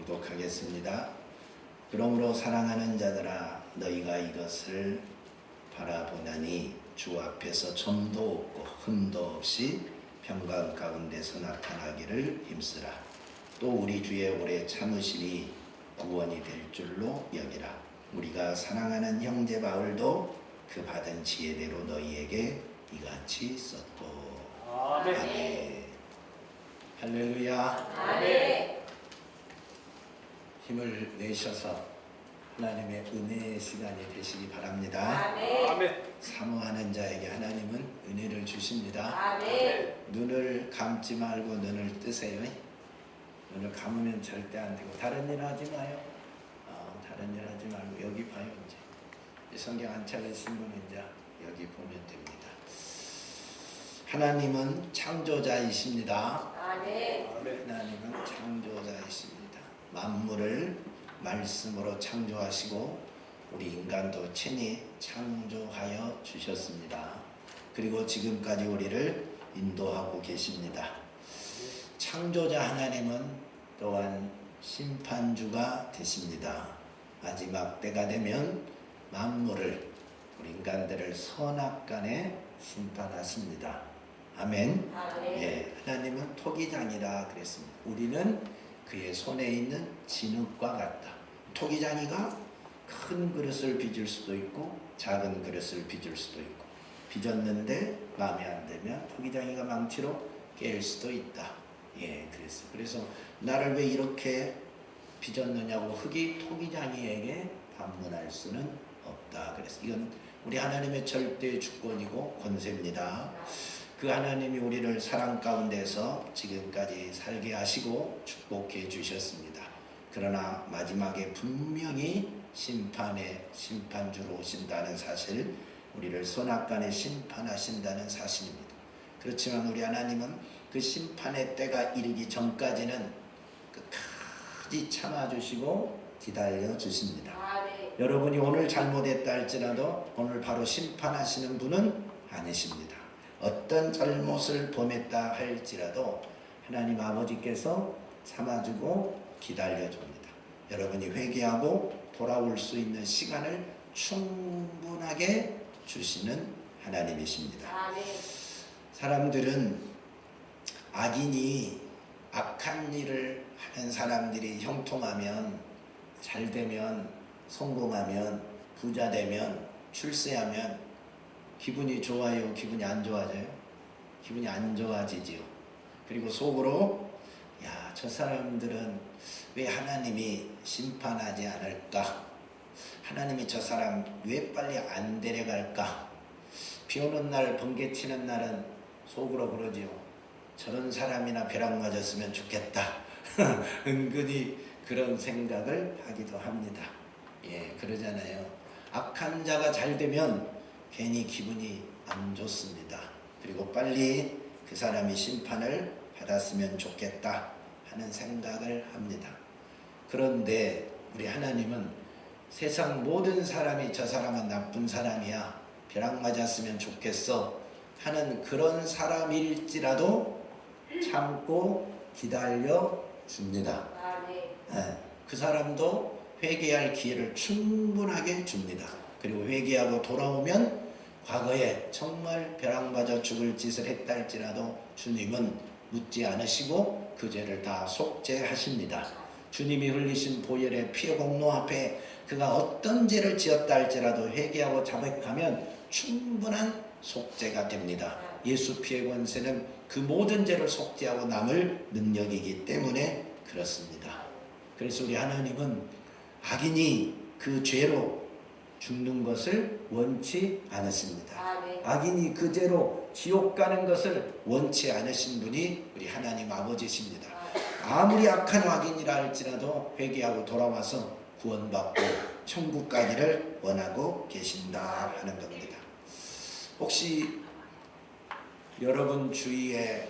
교독하겠습니다. 그러므로 사랑하는 자들아 너희가 이것을 바라보나니 주 앞에서 점도 없고 흠도 없이 평강 가운데서 나타나기를 힘쓰라. 또 우리 주의 오래 참으심이 구원이 될 줄로 여기라. 우리가 사랑하는 형제 바울도 그 받은 지혜대로 너희에게 이같이 썼고. 아멘. 아멘. 할렐루야. 아멘. 힘을 내셔서 하나님의 은혜의 시간이 되시기 바랍니다. 아멘. 사모하는 자에게 하나님은 은혜를 주십니다. 아멘. 눈을 감지 말고 눈을 뜨세요. 눈을 감으면 절대 안 되고 다른 일 하지 마요. 다른 일 하지 말고 여기 봐요. 이제 성경 안 찾으신 분은 이제 여기 보면 됩니다. 하나님은 창조자이십니다. 아멘. 하나님은 창조자이십니다. 만물을 말씀으로 창조하시고 우리 인간도 친히 창조하여 주셨습니다. 그리고 지금까지 우리를 인도하고 계십니다. 창조자 하나님은 또한 심판주가 되십니다. 마지막 때가 되면 만물을 우리 인간들을 선악간에 심판하십니다. 아멘. 아멘. 예, 하나님은 토기장이라 그랬습니다. 우리는 그의 손에 있는 진흙과 같다. 토기장이가 큰 그릇을 빚을 수도 있고 작은 그릇을 빚을 수도 있고 빚었는데 마음에 안 들면 토기장이가 망치로 깰 수도 있다. 예, 그래서 나를 왜 이렇게 빚었느냐고 흙이 토기장이에게 반문할 수는 없다. 그래서 이건 우리 하나님의 절대 주권이고 권세입니다. 그 하나님이 우리를 사랑 가운데서 지금까지 살게 하시고 축복해 주셨습니다. 그러나 마지막에 분명히 심판의 심판주로 오신다는 사실, 우리를 선악간에 심판하신다는 사실입니다. 그렇지만 우리 하나님은 그 심판의 때가 이르기 전까지는 끝까지 참아주시고 기다려 주십니다. 아멘. 여러분이 오늘 잘못했다 할지라도 오늘 바로 심판하시는 분은 아니십니다. 어떤 잘못을 범했다 할지라도 하나님 아버지께서 참아주고 기다려줍니다. 여러분이 회개하고 돌아올 수 있는 시간을 충분하게 주시는 하나님이십니다. 아멘. 사람들은 악인이 악한 일을 하는 사람들이 형통하면, 잘되면, 성공하면, 부자 되면, 출세하면 기분이 좋아요? 기분이 안 좋아져요? 기분이 안 좋아지지요. 그리고 속으로 야, 저 사람들은 왜 하나님이 심판하지 않을까? 하나님이 저 사람 왜 빨리 안 데려갈까? 비 오는 날, 번개 치는 날은 속으로 그러지요. 저런 사람이나 벼락 맞았으면 좋겠다. 은근히 그런 생각을 하기도 합니다. 예, 그러잖아요. 악한 자가 잘 되면 괜히 기분이 안 좋습니다. 그리고 빨리 그 사람이 심판을 받았으면 좋겠다 하는 생각을 합니다. 그런데 우리 하나님은 세상 모든 사람이 저 사람은 나쁜 사람이야, 벼락 맞았으면 좋겠어 하는 그런 사람일지라도 참고 기다려 줍니다. 아멘. 그 사람도 회개할 기회를 충분하게 줍니다. 그리고 회개하고 돌아오면 과거에 정말 벼락 맞아 죽을 짓을 했다 할지라도 주님은 묻지 않으시고 그 죄를 다 속죄하십니다. 주님이 흘리신 보혈의 피의 공로 앞에 그가 어떤 죄를 지었다 할지라도 회개하고 자백하면 충분한 속죄가 됩니다. 예수 피의 권세는 그 모든 죄를 속죄하고 남을 능력이기 때문에 그렇습니다. 그래서 우리 하나님은 악인이 그 죄로 죽는 것을 원치 않으십니다. 아멘. 악인이 그 죄로 지옥 가는 것을 원치 않으신 분이 우리 하나님 아버지십니다. 아무리 악한 악인이라 할지라도 회개하고 돌아와서 구원받고 천국 가기를 원하고 계신다 하는 겁니다. 혹시 여러분 주위에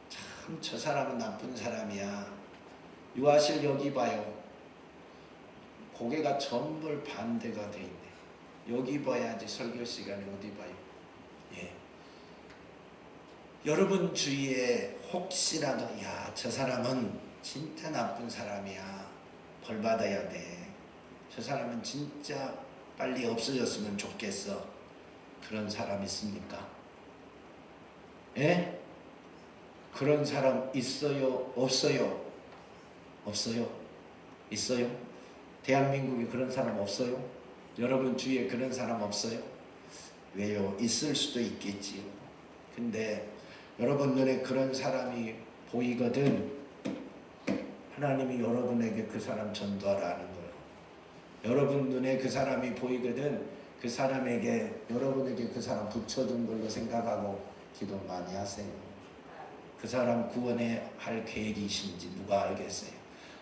참 저 사람은 나쁜 사람이야, 유아실 여기 봐요, 고개가 전부 반대가 돼 있네, 여기 봐야지 설교 시간에 어디 봐요. 예. 여러분 주위에 혹시라도 야, 저 사람은 진짜 나쁜 사람이야. 벌 받아야 돼. 저 사람은 진짜 빨리 없어졌으면 좋겠어. 그런 사람 있습니까? 예? 그런 사람 있어요? 없어요? 없어요? 있어요? 대한민국에 그런 사람 없어요? 여러분 주위에 그런 사람 없어요? 왜요? 있을 수도 있겠지요. 근데 여러분 눈에 그런 사람이 보이거든 하나님이 여러분에게 그 사람 전도하라는 거예요. 여러분 눈에 그 사람이 보이거든 그 사람에게 여러분에게 그 사람 붙여준 걸로 생각하고 기도 많이 하세요. 그 사람 구원해 할 계획이신지 누가 알겠어요.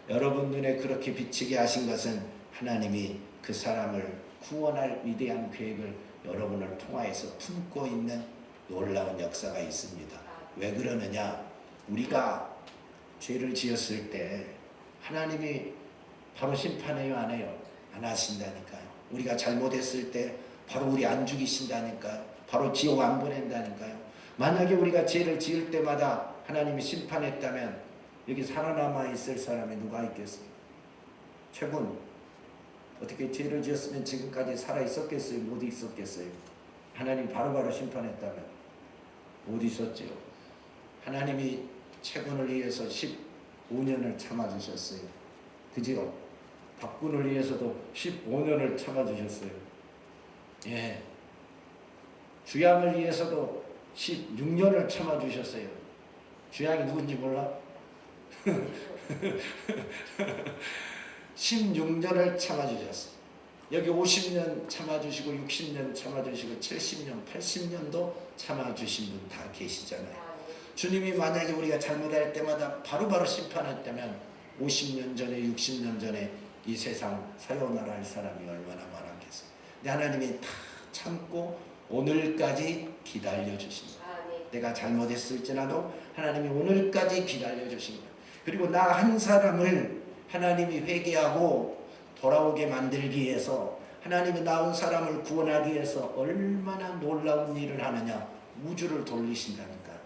여러분 눈에 그렇게 비치게 하신 것은 하나님이 그 사람을 구원할 위대한 계획을 여러분을 통하여서 품고 있는 놀라운 역사가 있습니다. 왜 그러느냐? 우리가 죄를 지었을 때 하나님이 바로 심판해요? 안 해요? 안 하신다니까요. 우리가 잘못했을 때 바로 우리 안 죽이신다니까요. 바로 지옥 안 보낸다니까요. 만약에 우리가 죄를 지을 때마다 하나님이 심판했다면 여기 살아남아 있을 사람이 누가 있겠어요? 최군 어떻게 죄를 지었으면 지금까지 살아 있었겠어요? 못 있었겠어요? 하나님 바로바로 심판했다면 못 있었지요. 하나님이 최군을 위해서 15년을 참아주셨어요. 그지요? 박군을 위해서도 15년을 참아주셨어요. 예. 주양을 위해서도 16년을 참아주셨어요. 주양이 누군지 몰라? 16년을 참아주셨어요. 여기 50년 참아주시고 60년 참아주시고 70년 80년도 참아주신 분 다 계시잖아요. 주님이 만약에 우리가 잘못할 때마다 바로바로 심판했다면 50년 전에 60년 전에 이 세상 사요나라 할 사람이 얼마나 많았겠어요. 근데 하나님이 다 참고 오늘까지 기다려주신 거예요. 내가 잘못했을지라도 하나님이 오늘까지 기다려주신 거예요. 그리고 나 한 사람을 하나님이 회개하고 돌아오게 만들기 위해서 하나님이 낳은 사람을 구원하기 위해서 얼마나 놀라운 일을 하느냐. 우주를 돌리신다니까요.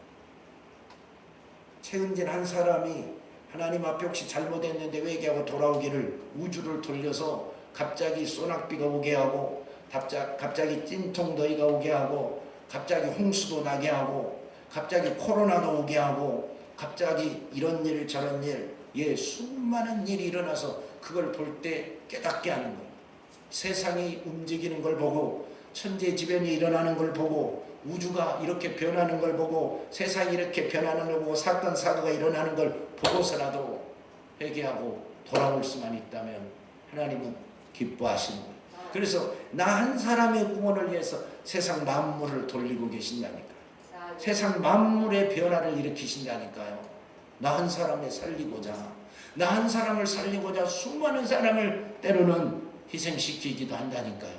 최은진 한 사람이 하나님 앞에 혹시 잘못했는데 회개하고 돌아오기를 우주를 돌려서 갑자기 소낙비가 오게 하고 갑자기 찐통더위가 오게 하고 갑자기 홍수도 나게 하고 갑자기 코로나도 오게 하고 갑자기 이런 일 저런 일 수많은 일이 일어나서 그걸 볼 때 깨닫게 하는 거예요. 세상이 움직이는 걸 보고 천재지변이 일어나는 걸 보고 우주가 이렇게 변하는 걸 보고 세상이 이렇게 변하는 걸 보고 사건 사고가 일어나는 걸 보고서라도 회개하고 돌아올 수만 있다면 하나님은 기뻐하시는 거예요. 그래서 나 한 사람의 구원을 위해서 세상 만물을 돌리고 계신다니까요. 세상 만물의 변화를 일으키신다니까요. 나 한 사람을 살리고자 나 한 사람을 살리고자 수많은 사람을 때로는 희생시키기도 한다니까요.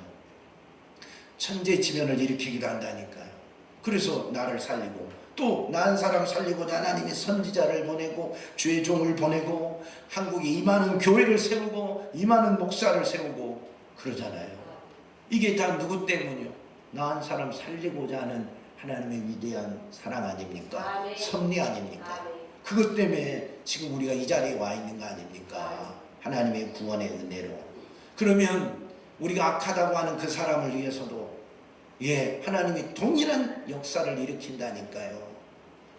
천재지변을 일으키기도 한다니까요. 그래서 나를 살리고 또 나 한 사람 살리고자 하나님이 선지자를 보내고 주의 종을 보내고 한국에 이만한 교회를 세우고 이만한 목사를 세우고 그러잖아요. 이게 다 누구 때문이요? 나 한 사람 살리고자 하는 하나님의 위대한 사랑 아닙니까? 아멘. 섭리 아닙니까? 아멘. 그것 때문에 지금 우리가 이 자리에 와 있는 거 아닙니까? 하나님의 구원의 은혜로. 그러면 우리가 악하다고 하는 그 사람을 위해서도 하나님이 동일한 역사를 일으킨다니까요.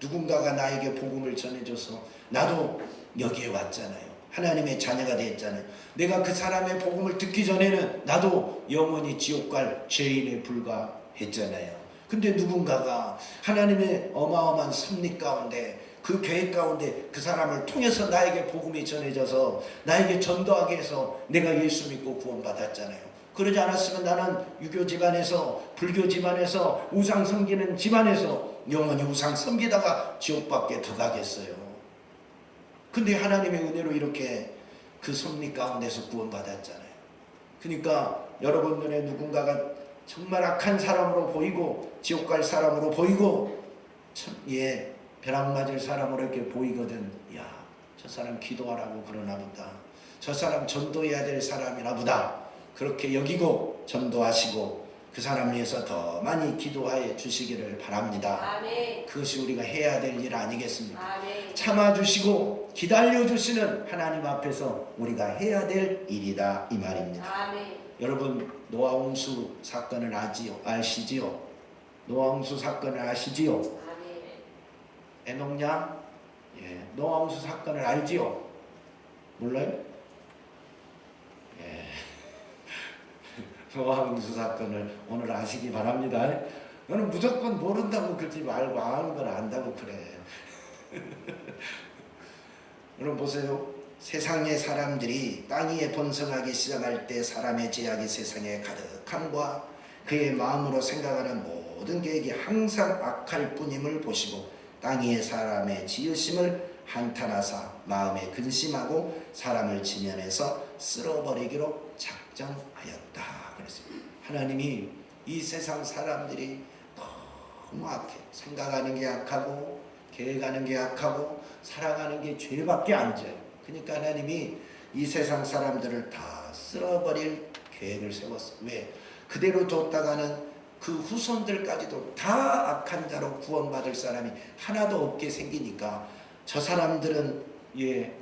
누군가가 나에게 복음을 전해줘서 나도 여기에 왔잖아요. 하나님의 자녀가 됐잖아요. 내가 그 사람의 복음을 듣기 전에는 나도 영원히 지옥 갈 죄인에 불과했잖아요. 근데 누군가가 하나님의 어마어마한 섭리 가운데 그 계획 가운데 그 사람을 통해서 나에게 복음이 전해져서 나에게 전도하게 해서 내가 예수 믿고 구원받았잖아요. 그러지 않았으면 나는 유교 집안에서 불교 집안에서 우상 섬기는 집안에서 영원히 우상 섬기다가 지옥밖에 더 가겠어요. 근데 하나님의 은혜로 이렇게 그 섭리 가운데서 구원받았잖아요. 그러니까 여러분 눈에 누군가가 정말 악한 사람으로 보이고 지옥 갈 사람으로 보이고 벼락 맞을 사람으로 이렇게 보이거든. 저 사람 기도하라고 그러나 보다. 저 사람 전도해야 될 사람이나 보다. 그렇게 여기고 전도하시고 그 사람을 위해서 더 많이 기도하여 주시기를 바랍니다. 아멘. 그것이 우리가 해야 될 일 아니겠습니까? 아멘. 참아주시고 기다려주시는 하나님 앞에서 우리가 해야 될 일이다 이 말입니다. 아멘. 여러분 노아 홍수 사건을 아시지요? 노아 홍수 사건을 아시지요? 아멘. 에녹양? 예, 노아 홍수 사건을 알지요? 몰라요? 예. 노아 홍수 사건을 오늘 아시기 바랍니다. 너는 무조건 모른다고 그러지 말고 아는 걸 안다고 그래. 여러분 보세요. 세상의 사람들이 땅 위에 번성하기 시작할 때 사람의 제약이 세상에 가득함과 그의 마음으로 생각하는 모든 계획이 항상 악할 뿐임을 보시고 땅 위에 사람의 지으심을 한탄하사 마음에 근심하고 사람을 지면에서 쓸어버리기로 작정하였다 그랬습니다. 하나님이 이 세상 사람들이 너무 악해. 생각하는 게 악하고 계획하는 게 악하고 살아가는 게 죄밖에 안 져요. 그러니까 하나님이 이 세상 사람들을 다 쓸어버릴 계획을 세웠어요. 왜? 그대로 뒀다가는 그 후손들까지도 다 악한 자로 구원받을 사람이 하나도 없게 생기니까 저 사람들은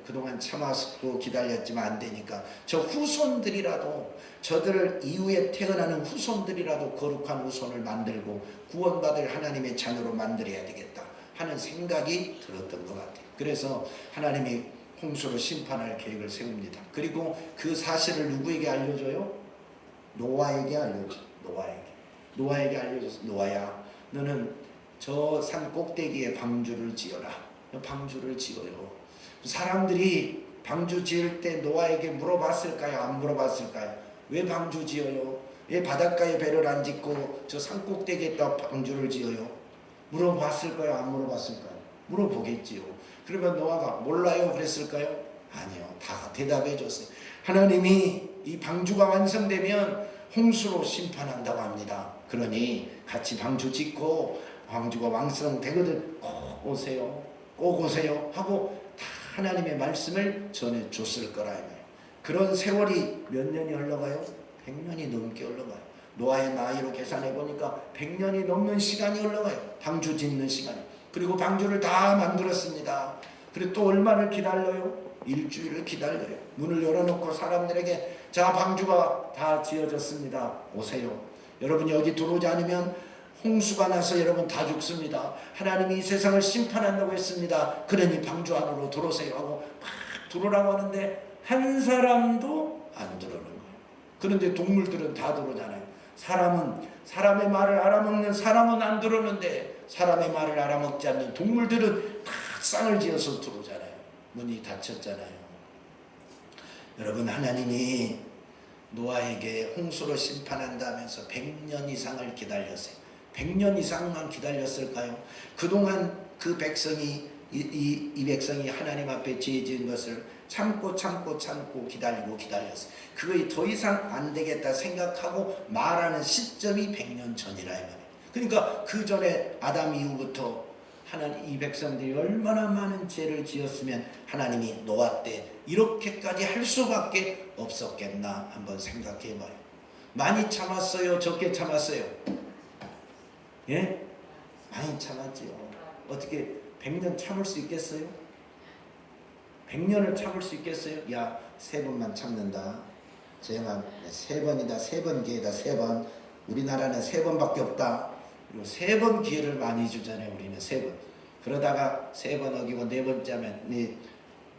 그동안 참았고 기다렸지만 안 되니까 저 후손들이라도 저들 이후에 태어나는 후손들이라도 거룩한 후손을 만들고 구원받을 하나님의 자녀로 만들어야 되겠다 하는 생각이 들었던 것 같아요. 그래서 하나님이 홍수로 심판할 계획을 세웁니다. 그리고 그 사실을 누구에게 알려줘요? 노아에게 알려줘. 노아에게 알려줘서 노아야 너는 저 산 꼭대기에 방주를 지어라. 방주를 지어요. 사람들이 방주 지을 때 노아에게 물어봤을까요? 안 물어봤을까요? 왜 방주 지어요? 왜 바닷가에 배를 안 짓고 저 산 꼭대기에다 방주를 지어요? 물어봤을까요? 안 물어봤을까요? 물어보겠지요. 그러면 노아가 몰라요 그랬을까요? 아니요. 다 대답해 줬어요. 하나님이 이 방주가 완성되면 홍수로 심판한다고 합니다. 그러니 같이 방주 짓고 방주가 완성되거든 꼭 오세요. 꼭 오세요 하고 다 하나님의 말씀을 전해줬을 거라. 그런 세월이 몇 년이 흘러가요? 100년이 넘게 흘러가요. 노아의 나이로 계산해 보니까 100년이 넘는 시간이 흘러가요. 방주 짓는 시간이. 그리고 방주를 다 만들었습니다. 그리고 또 얼마를 기다려요? 일주일을 기다려요. 문을 열어놓고 사람들에게 자 방주가 다 지어졌습니다. 오세요. 여러분 여기 들어오지 않으면 홍수가 나서 여러분 다 죽습니다. 하나님이 이 세상을 심판한다고 했습니다. 그러니 방주 안으로 들어오세요 하고 막 들어오라고 하는데 한 사람도 안 들어오는 거예요. 그런데 동물들은 다 들어오잖아요. 사람은 사람의 말을 알아먹는 사람은 안 들어오는데 사람의 말을 알아먹지 않는 동물들은 다 쌍을 지어서 들어오잖아요. 문이 닫혔잖아요. 여러분 하나님이 노아에게 홍수로 심판한다면서 100년 이상을 기다렸어요. 100년 이상만 기다렸을까요? 그동안 그 백성이 이 백성이 하나님 앞에 죄 지은 것을 참고 기다렸어요. 그거 더 이상 안 되겠다 생각하고 말하는 시점이 100년 전이라 이 말이에요. 그러니까 그 전에 아담 이후부터 하나님 이 백성들이 얼마나 많은 죄를 지었으면 하나님이 노아 때 이렇게까지 할 수밖에 없었겠나 한번 생각해 봐요. 많이 참았어요? 적게 참았어요? 예? 많이 참았지요. 어떻게 100년 참을 수 있겠어요? 100년을 참을 수 있겠어요? 야, 3번만 참는다. 제가 3번이다. 3번 기회다. 3번. 우리나라는 3번밖에 없다. 그리고 3번 기회를 많이 주잖아요. 우리는 3번. 그러다가 3번 어기고 4번째 하면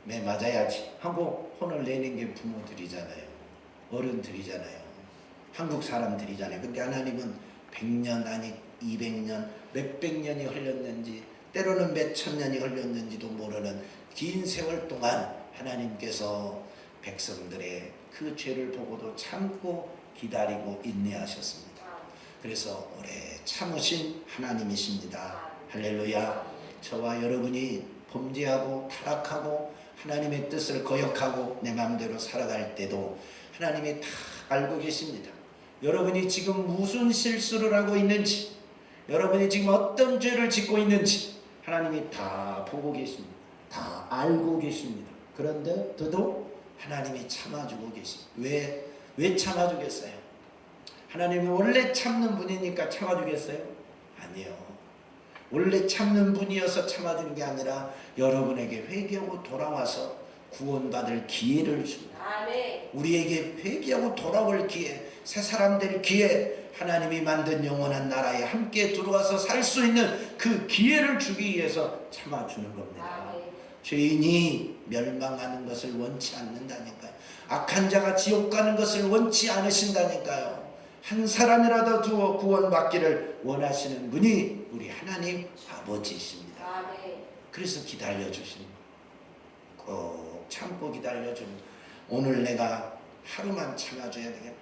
매 맞아야지 하고 혼을 내는 게 부모들이잖아요. 어른들이잖아요. 한국 사람들이잖아요. 근데 하나님은 100년 아니 200년 몇백 년이 흘렀는지 때로는 몇천 년이 흘렀는지도 모르는 긴 세월 동안 하나님께서 백성들의 그 죄를 보고도 참고 기다리고 인내하셨습니다. 그래서 오래 참으신 하나님이십니다. 할렐루야. 저와 여러분이 범죄하고 타락하고 하나님의 뜻을 거역하고 내 마음대로 살아갈 때도 하나님이 다 알고 계십니다. 여러분이 지금 무슨 실수를 하고 있는지, 여러분이 지금 어떤 죄를 짓고 있는지 하나님이 다 보고 계십니다. 다 알고 계십니다. 그런데 더도 하나님이 참아주고 계십니다. 왜 참아주겠어요? 하나님은 원래 참는 분이니까 참아주겠어요? 아니요. 원래 참는 분이어서 참아주는 게 아니라 여러분에게 회개하고 돌아와서 구원받을 기회를 줍니다. 아멘. 우리에게 회개하고 돌아올 기회, 새 사람 될 기회, 하나님이 만든 영원한 나라에 함께 들어와서 살 수 있는 그 기회를 주기 위해서 참아주는 겁니다. 아멘. 죄인이 멸망하는 것을 원치 않는다니까요. 악한 자가 지옥 가는 것을 원치 않으신다니까요. 한 사람이라도 두어 구원받기를 원하시는 분이 우리 하나님 아버지이십니다. 아멘. 그래서 기다려주시는 거예요. 꼭 참고 기다려주는 거예요. 오늘 내가 하루만 참아줘야 되겠다.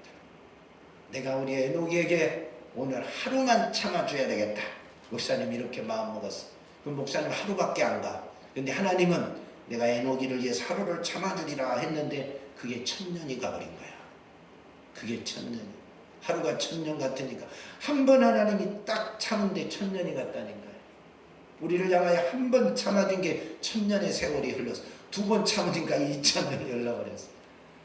내가 우리 에녹에게 오늘 하루만 참아줘야 되겠다. 목사님이 이렇게 마음먹었어. 그럼 목사님 하루밖에 안 가. 근데 하나님은 내가 에녹이를 위해서 하루를 참아주리라 했는데 그게 1000년이 가버린 거야. 그게 1000년. 하루가 1000년 같으니까 한 번 하나님이 딱 참은데 1000년이 갔다니까요. 우리를 향하여 한 번 참아준 게 1000년의 세월이 흘렀어. 두 번 참으니까 2000년이 흘러버렸어.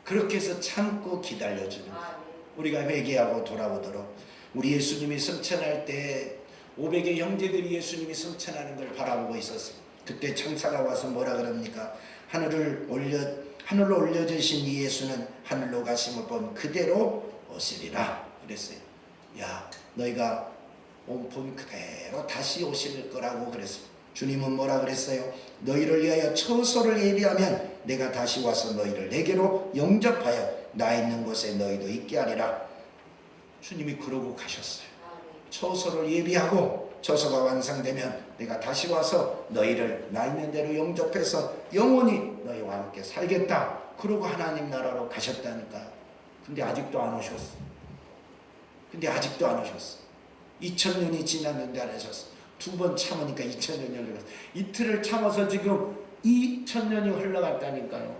그렇게 해서 참고 기다려주는 거야. 아멘. 우리가 회개하고 돌아오도록. 우리 예수님이 승천할 때 500의 형제들이 예수님이 승천하는 걸 바라보고 있었어요. 그때 천사가 와서 뭐라 그럽니까? 하늘로 올려주신 이 예수는 하늘로 가심을 본 그대로 오시리라 그랬어요. 야, 너희가 본 그대로 다시 오실 거라고 그랬어요. 주님은 뭐라 그랬어요? 너희를 위하여 처소를 예비하면 내가 다시 와서 너희를 내게로 영접하여 나 있는 곳에 너희도 있게 하리라. 주님이 그러고 가셨어요. 아멘. 처소를 예비하고 처소가 완성되면 내가 다시 와서 너희를 나 있는 대로 영접해서 영원히 너희와 함께 살겠다. 그러고 하나님 나라로 가셨다니까요. 근데 아직도 안 오셨어. 2000년이 지났는데 안 오셨어. 두 번 참으니까 2000년이 흘러갔어. 이틀을 참아서 지금 2000년이 흘러갔다니까요.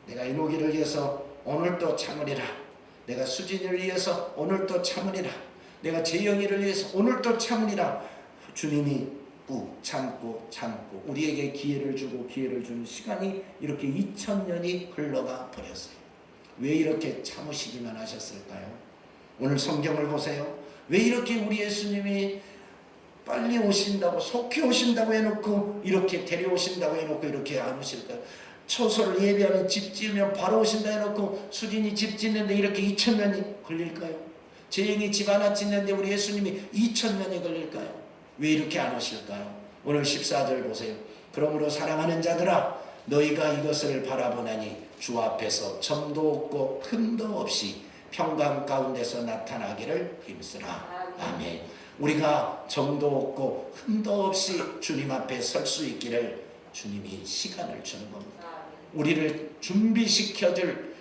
내가 에녹이를 위해서 오늘도 참으리라. 내가 수진을 위해서 오늘도 참으리라. 내가 재영이를 위해서 오늘도 참으리라. 주님이 꾹 참고 우리에게 기회를 주고 기회를 주는 시간이 이렇게 2000년이 흘러가 버렸어요. 왜 이렇게 참으시기만 하셨을까요? 오늘 성경을 보세요. 왜 이렇게 우리 예수님이 빨리 오신다고 속히 오신다고 해놓고 이렇게 데려오신다고 해놓고 이렇게 안 오실까요? 처소를 예비하면 집 지으면 바로 오신다 해놓고 수진이 집 짓는데 이렇게 2000년이 걸릴까요? 재영이 집 하나 짓는데 우리 예수님이 2000년이 걸릴까요? 왜 이렇게 안 오실까요? 오늘 14절 보세요. 그러므로 사랑하는 자들아 너희가 이것을 바라보나니 주 앞에서 점도 없고 흠도 없이 평강 가운데서 나타나기를 힘쓰라. 아멘. 우리가 점도 없고 흠도 없이 주님 앞에 설 수 있기를 주님이 시간을 주는 겁니다. 우리를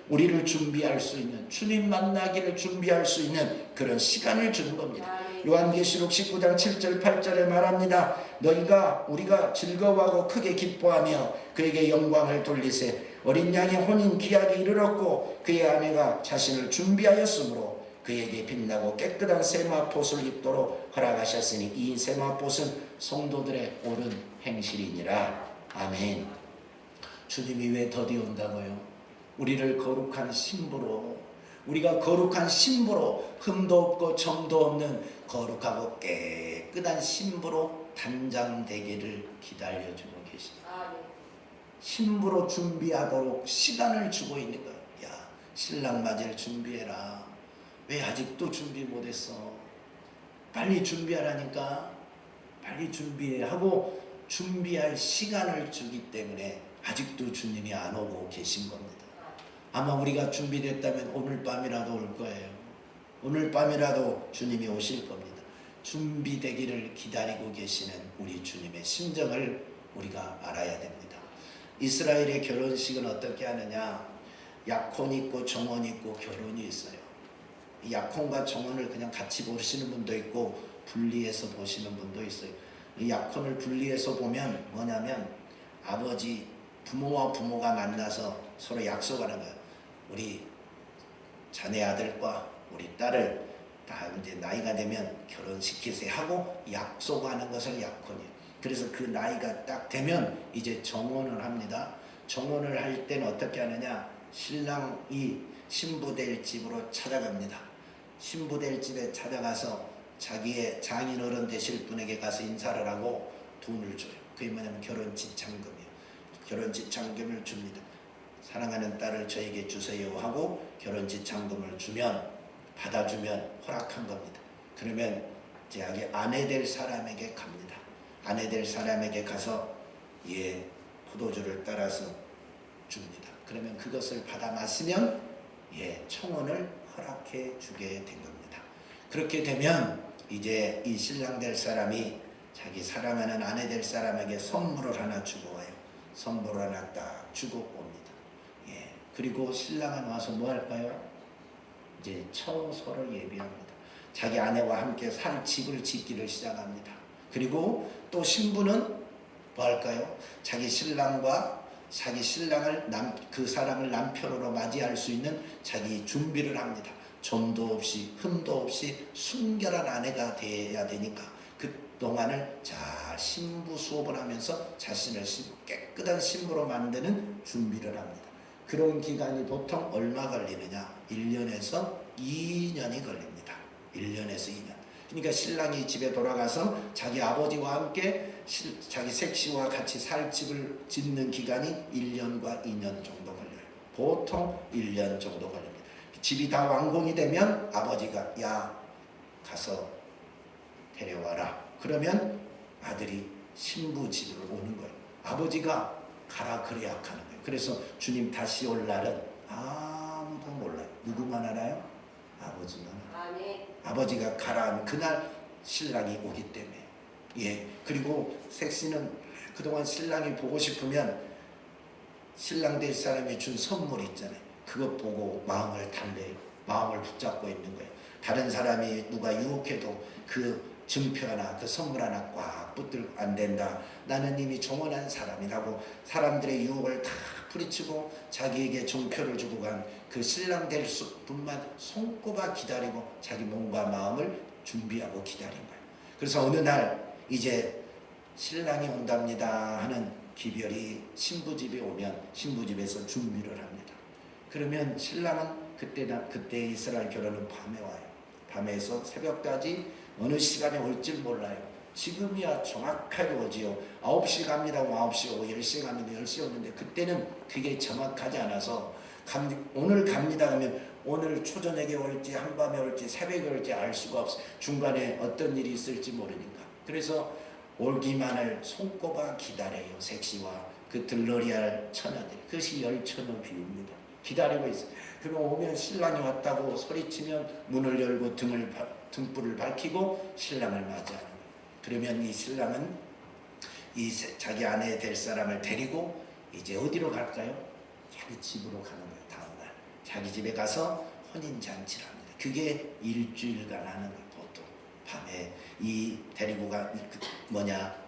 우리를 준비할 수 있는, 주님 만나기를 준비할 수 있는 그런 시간을 주는 겁니다. 요한계시록 19장 7절 8절에 말합니다. 우리가 즐거워하고 크게 기뻐하며 그에게 영광을 돌리세. 어린 양의 혼인 기약이 이르렀고 그의 아내가 자신을 준비하였으므로 그에게 빛나고 깨끗한 세마포옷을 입도록 허락하셨으니 이 세마포옷은 성도들의 옳은 행실이니라. 아멘. 주님이 왜 더디 온다고요? 우리를 거룩한 신부로, 우리가 거룩한 신부로, 흠도 없고 점도 없는 거룩하고 깨끗한 신부로 단장되기를 기다려주고 계십니다. 신부로 준비하도록 시간을 주고 있는 거예요. 야, 신랑 맞을 준비해라. 왜 아직도 준비 못했어? 빨리 준비하라니까. 빨리 준비하고 준비할 시간을 주기 때문에 아직도 주님이 안 오고 계신 겁니다. 아마 우리가 준비됐다면 오늘 밤이라도 올 거예요. 오늘 밤이라도 주님이 오실 겁니다. 준비되기를 기다리고 계시는 우리 주님의 심정을 우리가 알아야 됩니다. 이스라엘의 결혼식은 어떻게 하느냐? 약혼 있고 정혼 있고 결혼이 있어요. 약혼과 정혼을 그냥 같이 보시는 분도 있고 분리해서 보시는 분도 있어요. 이 약혼을 분리해서 보면 뭐냐면 부모와 부모가 만나서 서로 약속하는 거예요. 우리 자네 아들과 우리 딸을 다 이제 나이가 되면 결혼시키세요 하고 약속하는 것을 약혼이에요. 그래서 그 나이가 딱 되면 이제 정혼을 합니다. 정혼을 할 때는 어떻게 하느냐? 신랑이 신부 될 집으로 찾아갑니다. 신부될 집에 찾아가서 자기의 장인어른 되실 분에게 가서 인사를 하고 돈을 줘요. 그게 뭐냐면 결혼 지참금이에요. 결혼 지참금을 줍니다. 사랑하는 딸을 저에게 주세요 하고 결혼 지참금을 주면, 받아주면 허락한 겁니다. 그러면 자기 아내 될 사람에게 갑니다. 아내 될 사람에게 가서 포도주를 따라서 줍니다. 그러면 그것을 받아 마시면 청혼을 허락해 주게 된 겁니다. 그렇게 되면 이제 이 신랑 될 사람이 자기 사랑하는 아내 될 사람에게 선물을 하나 주고 와요. 선물을 하나 딱 주고 옵니다. 그리고 신랑은 와서 뭐 할까요? 이제 처소를 예비합니다. 자기 아내와 함께 살 집을 짓기를 시작합니다. 그리고 또 신부는 뭐 할까요? 자기 신랑을 그 사람을 남편으로 맞이할 수 있는 자기 준비를 합니다. 점도 없이 흠도 없이 순결한 아내가 되어야 되니까 그동안을 잘 신부 수업을 하면서 자신을 깨끗한 신부로 만드는 준비를 합니다. 그런 기간이 보통 얼마 걸리느냐? 1년에서 2년이 걸립니다. 1년에서 2년. 그러니까 신랑이 집에 돌아가서 자기 아버지와 함께 자기 색시와 같이 살 집을 짓는 기간이 1년과 2년 정도 걸려요. 보통 1년 정도 걸립니다. 집이 다 완공이 되면 아버지가 가서 데려와라. 그러면 아들이 신부 집으로 오는 거예요. 아버지가 가라 그래야 하는 거예요. 그래서 주님 다시 올 날은 아무도 몰라요. 누구만 알아요? 아버지만 알아요. 아멘. 아버지가 가라 하면 그날 신랑이 오기 때문에. 그리고 색시는 그동안 신랑이 보고 싶으면 신랑 될 사람이 준 선물 있잖아요. 그것 보고 마음을 달래요. 마음을 붙잡고 있는 거예요. 다른 사람이 누가 유혹해도 그 증표 하나, 그 선물 하나 꽉 붙들고 안 된다. 나는 이미 정원한 사람이라고 사람들의 유혹을 다 뿌리치고 자기에게 증표를 주고 간 그 신랑 될 분만 손꼽아 기다리고 자기 몸과 마음을 준비하고 기다린 거예요. 그래서 어느 날 이제 신랑이 온답니다 하는 기별이 신부집에 오면 신부집에서 준비를 합니다. 그러면 신랑은 그때 이스라엘 결혼은 밤에 와요. 밤에서 새벽까지 어느 시간에 올지 몰라요. 지금이야 정확하게 오지요. 9시 갑니다. 9시 오고 10시 갑니다. 10시 오는데 그때는 그게 정확하지 않아서 오늘 갑니다 하면 오늘 초저녁에 올지 한밤에 올지 새벽에 올지 알 수가 없어요. 중간에 어떤 일이 있을지 모르니까. 그래서 올기만을 손꼽아 기다려요. 색시와 그 들러리 할 처녀들이. 그것이 열처녀 비유입니다. 기다리고 있어요. 그러면 오면 신랑이 왔다고 소리치면 문을 열고 등불을 밝히고 신랑을 맞이하는 거예요. 그러면 이 신랑은 자기 아내 될 사람을 데리고 이제 어디로 갈까요? 자기 집으로 가는 거예요. 다음날 자기 집에 가서 혼인잔치를 합니다. 그게 일주일간 하는 거예요. 보통 밤에 데리고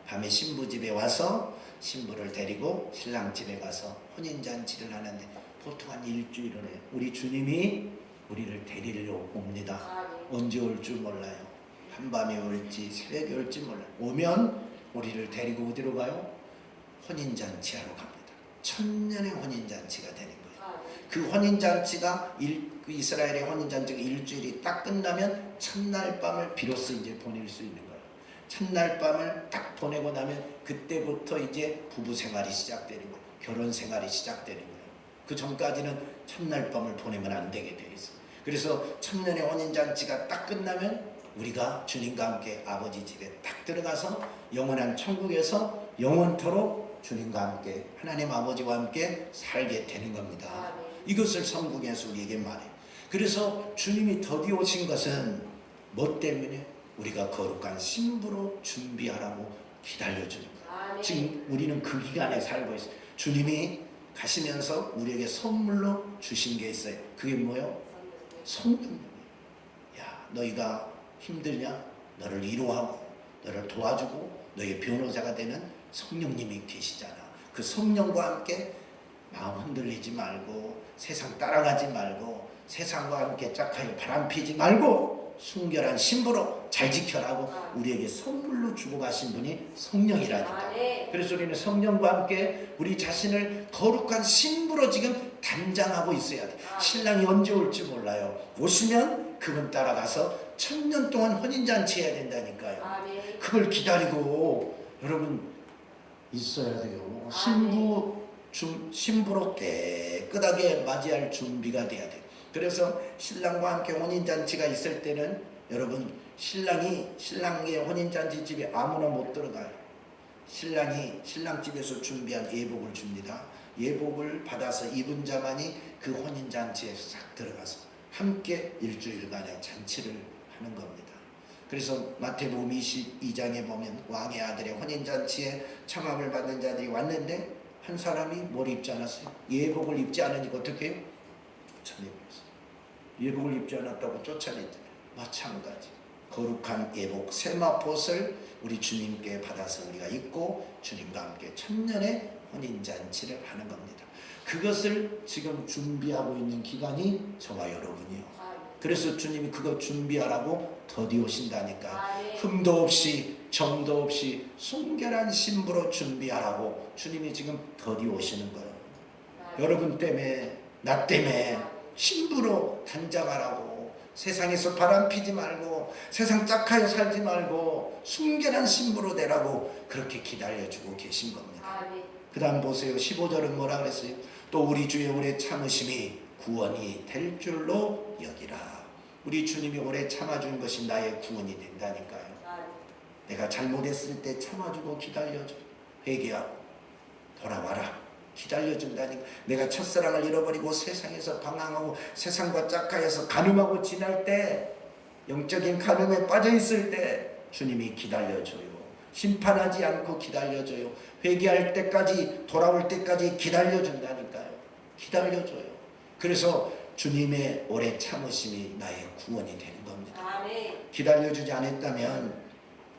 밤에 신부 집에 와서 신부를 데리고 신랑 집에 가서 혼인잔치를 하는데 보통 한 일주일을 해요. 우리 주님이 우리를 데리러 옵니다. 언제 올 줄 몰라요. 한밤에 올지 새벽에 올지 몰라요. 오면 우리를 데리고 어디로 가요? 혼인잔치하러 갑니다. 천년의 혼인잔치가 되는 거예요. 그 혼인잔치가 이스라엘의 혼인잔치가 일주일이 딱 끝나면 첫날 밤을 비로소 이제 보낼 수 있는 거예요. 첫날 밤을 딱 보내고 나면 그때부터 이제 부부 생활이 시작되는 거예요. 결혼 생활이 시작되는 거예요. 그 전까지는 첫날 밤을 보내면 안 되게 되어 있어요. 그래서 천년의 혼인잔치가 딱 끝나면 우리가 주님과 함께 아버지 집에 딱 들어가서 영원한 천국에서 영원토록 주님과 함께 하나님 아버지와 함께 살게 되는 겁니다. 이것을 성경에서 우리에게 말해요. 그래서 주님이 더디 오신 것은 뭐 때문에? 우리가 거룩한 신부로 준비하라고 기다려주는 거예요. 지금 우리는 그 기간에 살고 있어요. 주님이 가시면서 우리에게 선물로 주신 게 있어요. 그게 뭐예요? 성령님이에요. 너희가 힘들냐? 너를 위로하고 너를 도와주고 너의 변호사가 되는 성령님이 계시잖아. 그 성령과 함께 마음 흔들리지 말고 세상 따라가지 말고 세상과 함께 짝하여 바람피지 말고 순결한 신부로 잘 지켜라고 우리에게 선물로 주고 가신 분이 성령이라니까. 그래서 우리는 성령과 함께 우리 자신을 거룩한 신부로 지금 단장하고 있어야 돼. 신랑이 언제 올지 몰라요. 오시면 그분 따라가서 1000년 동안 혼인잔치 해야 된다니까요. 아멘. 그걸 기다리고 여러분 있어야 돼요. 신부로 깨끗하게 맞이할 준비가 돼야 돼요. 그래서 신랑과 함께 혼인잔치가 있을 때는 여러분 신랑의 혼인잔치 집에 아무나 못 들어가요. 신랑이 신랑 집에서 준비한 예복을 줍니다. 예복을 받아서 입은 자만이 그 혼인잔치에 싹 들어가서 함께 일주일간의 잔치를 하는 겁니다. 그래서 마태복음 22장에 보면 왕의 아들의 혼인잔치에 청함을 받는 자들이 왔는데 한 사람이 뭘 입지 않았어요? 예복을 입지 않으니까 어떻게 해요? 쫓아내버렸어요. 예복을 입지 않았다고 쫓아냈잖아요. 마찬가지 거룩한 예복 세마포를 우리 주님께 받아서 우리가 입고 주님과 함께 천년의 혼인잔치를 하는 겁니다. 그것을 지금 준비하고 있는 기간이 저와 여러분이요. 그래서 주님이 그거 준비하라고 더디 오신다니까. 흠도 없이 정도 없이 순결한 신부로 준비하라고 주님이 지금 더디 오시는 거예요. 여러분 때문에 나 때문에 신부로 단장하라고. 세상에서 바람 피지 말고 세상 짝하여 살지 말고 순결한 신부로 되라고 그렇게 기다려주고 계신 겁니다. 그 다음 보세요. 15절은 뭐라 그랬어요? 또 우리 주의 오래 참으심이 구원이 될 줄로 여기라. 우리 주님이 오래 참아준 것이 나의 구원이 된다니까요. 내가 잘못했을 때 참아주고 기다려줘. 회개하고 돌아와라. 기다려준다니까. 내가 첫사랑을 잃어버리고 세상에서 방황하고 세상과 짝하여서 가늠하고 지날 때, 영적인 가늠에 빠져있을 때 주님이 기다려줘요. 심판하지 않고 기다려줘요. 회개할 때까지, 돌아올 때까지 기다려준다니까요. 기다려줘요. 그래서 주님의 오래 참으심이 나의 구원이 되는 겁니다. 아멘. 기다려주지 않았다면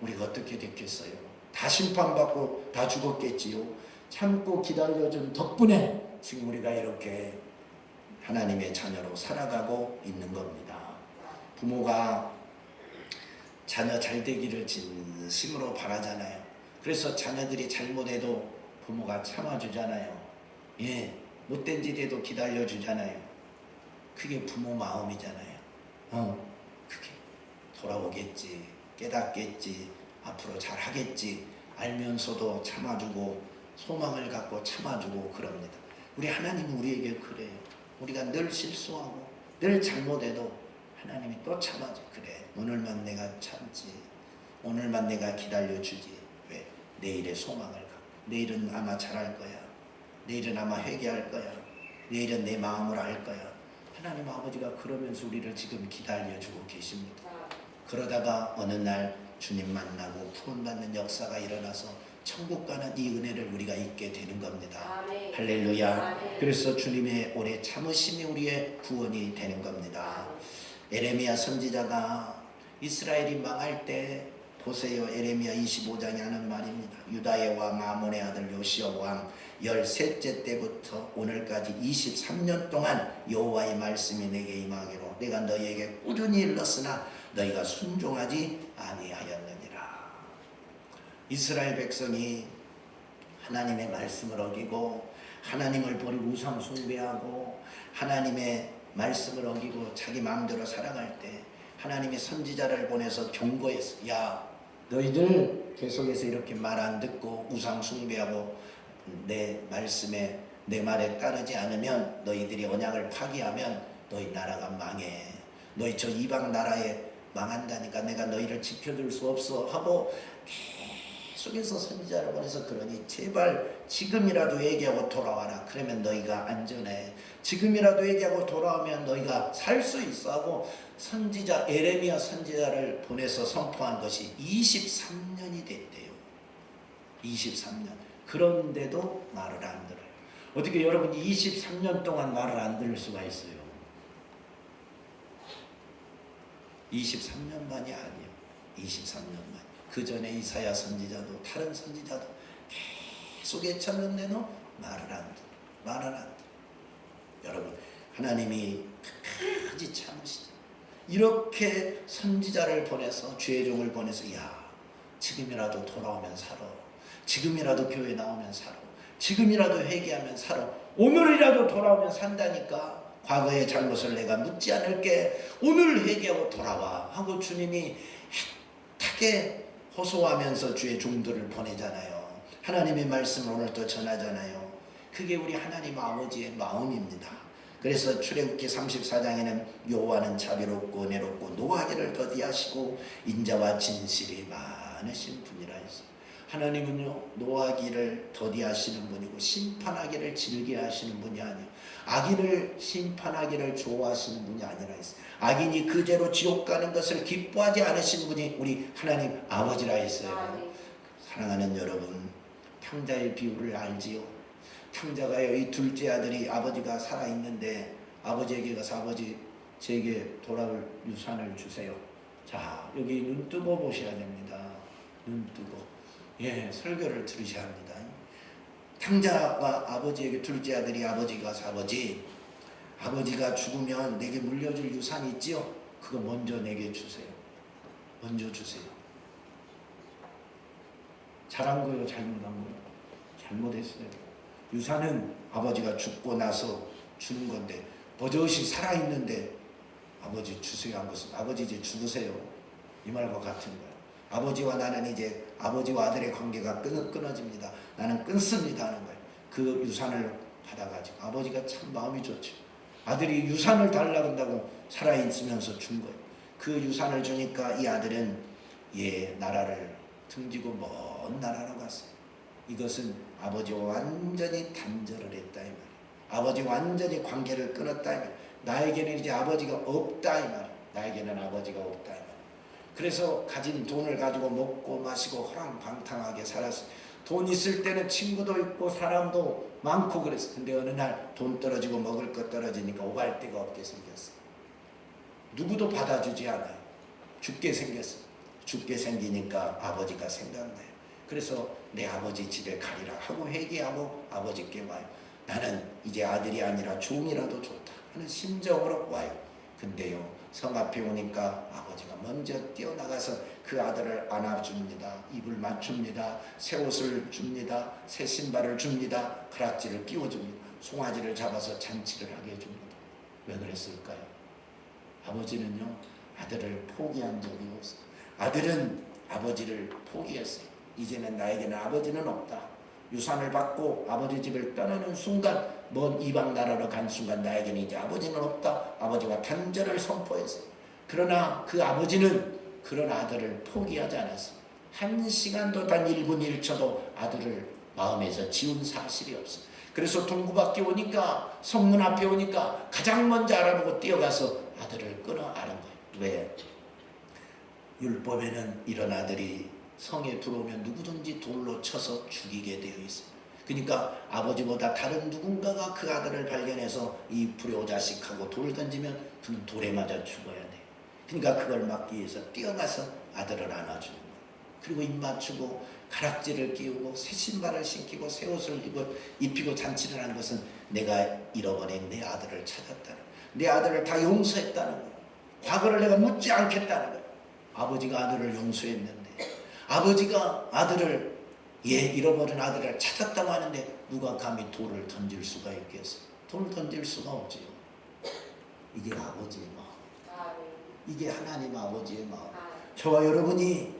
우리가 어떻게 됐겠어요? 다 심판받고 다 죽었겠지요. 참고 기다려준 덕분에 지금 우리가 이렇게 하나님의 자녀로 살아가고 있는 겁니다. 부모가 자녀 잘 되기를 진심으로 바라잖아요. 그래서 자녀들이 잘못해도 부모가 참아주잖아요. 예, 못된 짓 해도 기다려주잖아요. 그게 부모 마음이잖아요. 그게 돌아오겠지, 깨닫겠지, 앞으로 잘하겠지 알면서도 참아주고 소망을 갖고 참아주고 그럽니다. 우리 하나님은 우리에게 그래요. 우리가 늘 실수하고 늘 잘못해도 하나님이 또 참아줘. 그래, 오늘만 내가 참지, 오늘만 내가 기다려주지. 왜? 내일의 소망을 갖고. 내일은 아마 잘할 거야. 내일은 아마 회개할 거야. 내일은 내 마음을 알 거야. 하나님 아버지가 그러면서 우리를 지금 기다려주고 계십니다. 그러다가 어느 날 주님 만나고 구원받는 역사가 일어나서 천국 가는 이 은혜를 우리가 잊게 되는 겁니다. 아멘. 할렐루야. 아멘. 그래서 주님의 오래 참으심이 우리의 구원이 되는 겁니다. 에레미야 선지자가 이스라엘이 망할 때 보세요. 에레미야 25장에 하는 말입니다. 유다의 왕 아몬의 아들 요시야 왕 13째 때부터 오늘까지 23년 동안 여호와의 말씀이 내게 임하기로 내가 너희에게 꾸준히 일렀으나 너희가 순종하지 아니하였느니라. 이스라엘 백성이 하나님의 말씀을 어기고 하나님을 버리고 우상 숭배하고 하나님의 말씀을 어기고 자기 마음대로 살아갈 때 하나님이 선지자를 보내서 경고했어. 야, 너희들 계속해서 이렇게 말 안 듣고 우상 숭배하고 내 말씀에 내 말에 따르지 않으면 너희들이 언약을 파기하면 너희 나라가 망해. 너희 저 이방 나라에 망한다니까 내가 너희를 지켜줄 수 없어 하고 계속해서 선지자를 보내서 그러니 제발 지금이라도 회개하고 돌아와라. 그러면 너희가 안전해. 지금이라도 회개하고 돌아오면 너희가 살 수 있어 하고 선지자 에레미야 선지자를 보내서 선포한 것이 23년이 됐대요. 23년. 그런데도 말을 안 들어요. 어떻게 여러분이 23년 동안 말을 안 들을 수가 있어요? 23년만이 아니에요. 23년만. 그 전에 이사야 선지자도 다른 선지자도 계속 애쳤는데도 말을 안 들어. 말을 안 들어. 여러분, 하나님이 끝까지 참으시죠. 이렇게 선지자를 보내서 주의 종을 보내서 야, 지금이라도 돌아오면 살아. 지금이라도 교회 나오면 살아. 지금이라도 회개하면 살아. 오늘이라도 돌아오면 산다니까. 과거의 잘못을 내가 묻지 않을게. 오늘 회개하고 돌아와 하고 주님이 애타게 호소하면서 주의 종들을 보내잖아요. 하나님의 말씀을 오늘 또 전하잖아요. 그게 우리 하나님 아버지의 마음입니다. 그래서 출애굽기 34장에는 여호와는 자비롭고 은혜롭고 노하기를 더디하시고 인자와 진실이 많으신 분이라 했어요. 하나님은요, 노하기를 더디하시는 분이고 심판하기를 즐겨하시는 분이 아니에요. 악인을 심판하기를 좋아하시는 분이 아니라 했어요. 악인이 그대로 지옥 가는 것을 기뻐하지 않으신 분이 우리 하나님 아버지라 했어요. 사랑하는 여러분, 탕자의 비유를 알지요? 탕자가요, 이 둘째 아들이 아버지가 살아있는데 아버지에게 가서 아버지 제게 돌아올 유산을 주세요. 자, 여기 눈 뜨고 보셔야 됩니다. 눈 뜨고. 예, 설교를 들으셔야 합니다. 탕자가 아버지에게, 둘째 아들이 아버지가 가서 아버지가 죽으면 내게 물려줄 유산이 있지요? 그거 먼저 내게 주세요. 먼저 주세요. 잘한 거예요, 잘못한 거예요? 잘못했어요. 유산은 아버지가 죽고 나서 주는 건데 버젓이 살아있는데 아버지 주세요 한 것은 아버지 이제 죽으세요, 이 말과 같은 거예요. 아버지와 나는 이제 아버지와 아들의 관계가 끊어집니다. 나는 끊습니다 하는 거예요. 그 유산을 받아가지고 아버지가 참 마음이 좋죠. 아들이 유산을 달라고 한다고 살아있으면서 준 거예요. 그 유산을 주니까 이 아들은 나라를 등지고 먼 나라로 갔어요. 이것은 아버지와 완전히 단절을 했다 이 말이에요. 아버지와 완전히 관계를 끊었다 이 말이에요. 나에게는 이제 아버지가 없다 이 말이에요. 나에게는 아버지가 없다 이 말이에요. 그래서 가진 돈을 가지고 먹고 마시고 허랑방탕하게 살았어요. 돈 있을 때는 친구도 있고 사람도 많고 그랬어요. 근데 어느 날 돈 떨어지고 먹을 것 떨어지니까 오갈 데가 없게 생겼어요. 누구도 받아주지 않아요. 죽게 생겼어요. 죽게 생기니까 아버지가 생각나요. 그래서 내 아버지 집에 가리라 하고 회개하고 아버지께 와요. 나는 이제 아들이 아니라 종이라도 좋다 하는 심정으로 와요. 근데요, 성 앞에 오니까 아버지가 먼저 뛰어나가서 그 아들을 안아줍니다. 입을 맞춥니다. 새 옷을 줍니다. 새 신발을 줍니다. 가락지를 끼워줍니다. 송아지를 잡아서 잔치를 하게 해줍니다. 왜 그랬을까요? 아버지는요, 아들을 포기한 적이 없어요. 아들은 아버지를 포기했어요. 이제는 나에게는 아버지는 없다. 유산을 받고 아버지 집을 떠나는 순간, 먼 이방 나라로 간 순간 나에게는 이제 아버지는 없다. 아버지와 단절을 선포했어요. 그러나 그 아버지는 그런 아들을 포기하지 않았어요. 한 시간도 단 1분 1초도 아들을 마음에서 지운 사실이 없어요. 그래서 동구밖에 오니까, 성문 앞에 오니까 가장 먼저 알아보고 뛰어가서 아들을 끊어 안은 거예요. 왜? 율법에는 이런 아들이 성에 들어오면 누구든지 돌로 쳐서 죽이게 되어 있어요. 그러니까 아버지보다 다른 누군가가 그 아들을 발견해서 이 불효자식하고 돌 던지면 그는 돌에 맞아 죽어야 돼. 그러니까 그걸 막기 위해서 뛰어가서 아들을 안아주는 거예요. 그리고 입 맞추고 가락지를 끼우고 새 신발을 신기고 새 옷을 입히고 잔치를 하는 것은 내가 잃어버린 내 아들을 찾았다는 거예요. 내 아들을 다 용서했다는 거예요. 과거를 내가 묻지 않겠다는 거예요. 아버지가 아들을 용서했는데, 아버지가 아들을, 잃어버린 아들을 찾았다고 하는데 누가 감히 돌을 던질 수가 있겠어요? 돌을 던질 수가 없지요. 이게 아버지의 마음, 이게 하나님 아버지의 마음. 저와 여러분이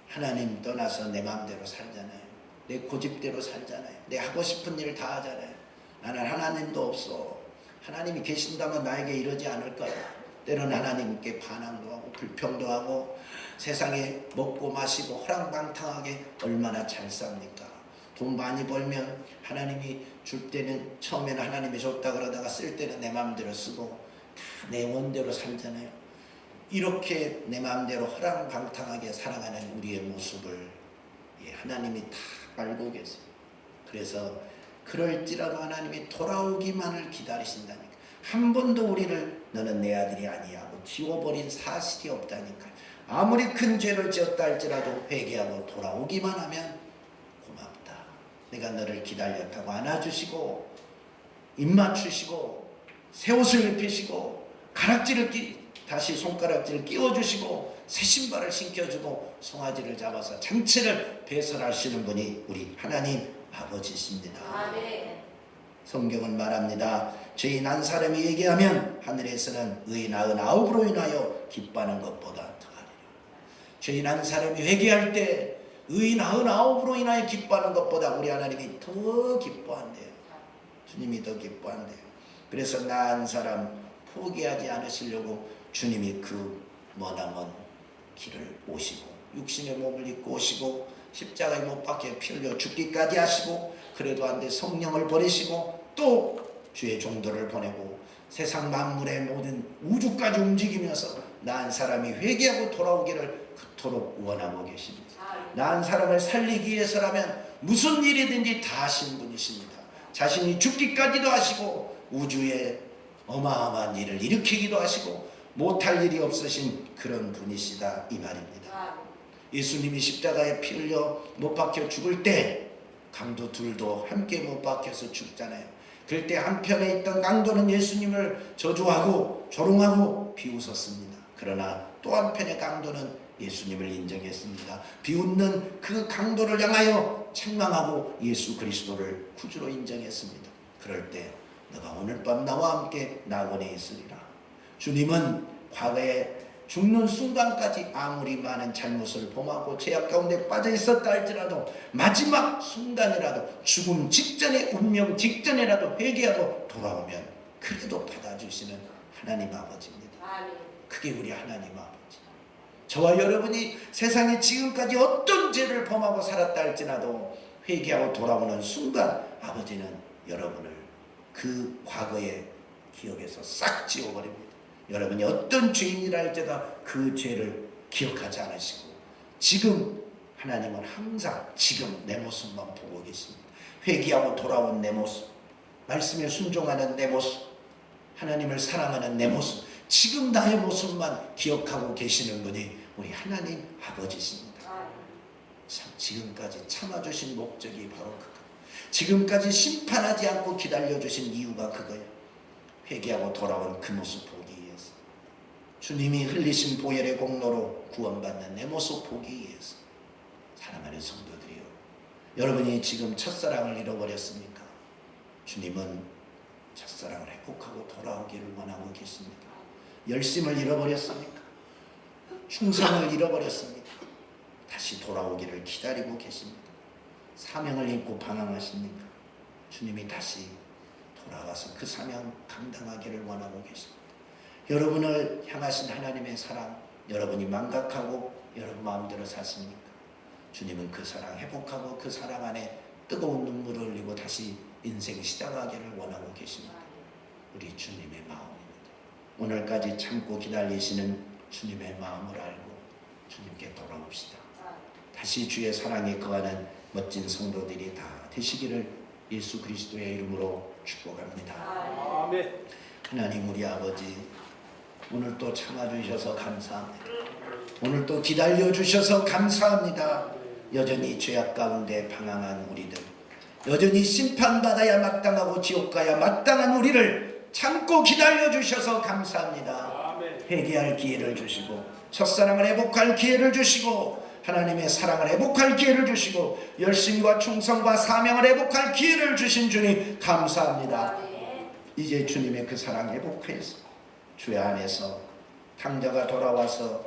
하나님 떠나서 내 마음대로 살잖아요. 내 고집대로 살잖아요. 내 하고 싶은 일 다 하잖아요. 나는 하나님도 없어. 하나님이 계신다면 나에게 이러지 않을 거야. 때로는 하나님께 반항도 하고 불평도 하고 세상에 먹고 마시고 호랑방탕하게 얼마나 잘 삽니까? 돈 많이 벌면 하나님이 줄 때는 처음에는 하나님이 줬다 그러다가 쓸 때는 내 마음대로 쓰고 다 내 원대로 살잖아요. 이렇게 내 마음대로 호랑방탕하게 살아가는 우리의 모습을 하나님이 다 알고 계세요. 그래서 그럴지라도 하나님이 돌아오기만을 기다리신다니까. 한 번도 우리를 너는 내 아들이 아니야 하고 지워버린 사실이 없다니까. 아무리 큰 죄를 지었다 할지라도 회개하고 돌아오기만 하면 고맙다. 내가 너를 기다렸다고 안아주시고 입 맞추시고 새 옷을 입히시고 다시 손가락질을 끼워주시고 새 신발을 신겨주고 송아지를 잡아서 잔치를 배설하시는 분이 우리 하나님 아버지십니다. 아멘. 성경은 말합니다. 죄인 한 사람이 얘기하면 하늘에서는 의인 99으로 인하여 기뻐하는 것보다 더하리라. 죄인 한 사람이 회개할 때 의인 99으로 인하여 기뻐하는 것보다 우리 하나님이 더 기뻐한대요. 주님이 더 기뻐한대요. 그래서 나 한 사람 포기하지 않으시려고 주님이 그 머나먼 길을 오시고 육신의 몸을 입고 오시고 십자가에 못 박혀 피 흘려 죽기까지 하시고 그래도 안 돼 성령을 보내시고 또 주의 종도를 보내고 세상 만물의 모든 우주까지 움직이면서 나 한 사람이 회개하고 돌아오기를 그토록 원하고 계십니다. 나 한 사람을 살리기 위해서라면 무슨 일이든지 다 하신 분이십니다. 자신이 죽기까지도 하시고 우주에 어마어마한 일을 일으키기도 하시고 못할 일이 없으신 그런 분이시다 이 말입니다. 예수님이 십자가에 피 흘려 못 박혀 죽을 때 강도 둘도 함께 못 박혀서 죽잖아요. 그럴 때 한편에 있던 강도는 예수님을 저주하고 조롱하고 비웃었습니다. 그러나 또 한편의 강도는 예수님을 인정했습니다. 비웃는 그 강도를 향하여 책망하고 예수 그리스도를 구주로 인정했습니다. 그럴 때 너가 오늘 밤 나와 함께 낙원에 있으리라. 주님은 과거에 죽는 순간까지 아무리 많은 잘못을 범하고 죄악 가운데 빠져 있었다 할지라도 마지막 순간이라도 죽음 직전에 운명 직전이라도 회개하고 돌아오면 그래도 받아주시는 하나님 아버지입니다. 그게 우리 하나님 아버지. 저와 여러분이 세상에 지금까지 어떤 죄를 범하고 살았다 할지라도 회개하고 돌아오는 순간 아버지는 여러분을 그 과거의 기억에서 싹 지워버립니다. 여러분이 어떤 죄인이라 할지라도 그 죄를 기억하지 않으시고 지금 하나님은 항상 지금 내 모습만 보고 계십니다. 회개하고 돌아온 내 모습, 말씀에 순종하는 내 모습, 하나님을 사랑하는 내 모습, 지금 나의 모습만 기억하고 계시는 분이 우리 하나님 아버지십니다. 참 지금까지 참아주신 목적이 바로 그거. 지금까지 심판하지 않고 기다려주신 이유가 그거예요. 회개하고 돌아온 그 모습 보기 위해서. 주님이 흘리신 보혈의 공로로 구원받는 내 모습 보기 위해서. 사랑하는 성도들이요, 여러분이 지금 첫사랑을 잃어버렸습니까? 주님은 첫사랑을 회복하고 돌아오기를 원하고 계십니다. 열심을 잃어버렸습니까? 충성을 잃어버렸습니까? 다시 돌아오기를 기다리고 계십니다. 사명을 잊고 방황하십니까? 주님이 다시 돌아와서 그 사명 감당하기를 원하고 계십니다. 여러분을 향하신 하나님의 사랑, 여러분이 망각하고 여러분 마음대로 사십니까? 주님은 그 사랑 회복하고 그 사랑 안에 뜨거운 눈물을 흘리고 다시 인생 시작하기를 원하고 계십니다. 우리 주님의 마음입니다. 오늘까지 참고 기다리시는 주님의 마음을 알고 주님께 돌아옵시다. 다시 주의 사랑에 거하는 멋진 성도들이 다 되시기를 예수 그리스도의 이름으로 축복합니다. 아멘. 하나님 우리 아버지, 오늘 또 참아주셔서 감사합니다. 오늘 또 기다려주셔서 감사합니다. 여전히 죄악 가운데 방황한 우리들, 여전히 심판받아야 마땅하고 지옥 가야 마땅한 우리를 참고 기다려주셔서 감사합니다. 회개할 기회를 주시고 첫사랑을 회복할 기회를 주시고 하나님의 사랑을 회복할 기회를 주시고 열심과 충성과 사명을 회복할 기회를 주신 주님 감사합니다. 이제 주님의 그 사랑 회복해서 주의 안에서 탕자가 돌아와서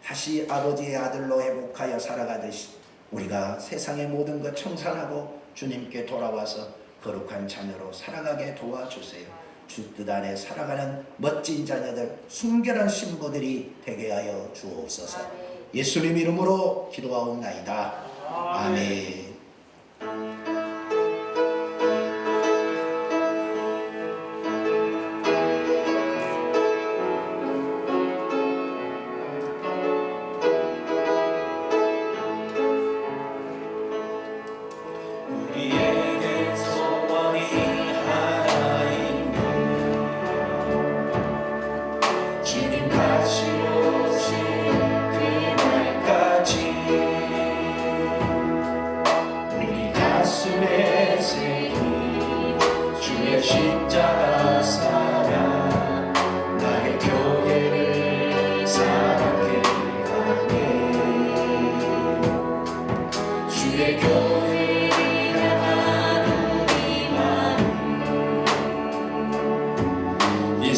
다시 아버지의 아들로 회복하여 살아가듯이 우리가 세상의 모든 것 청산하고 주님께 돌아와서 거룩한 자녀로 살아가게 도와주세요. 주 뜻 안에 살아가는 멋진 자녀들, 순결한 신부들이 되게 하여 주옵소서. 예수님 이름으로 기도하옵나이다. 아멘. 우리에게 소원이 하나인 주님 다시 오신 그날까지 우리 가슴에 새긴 주의 십자가 사랑 나의 교회를 사랑케 하네. 주의 교회를 향한 우리 마음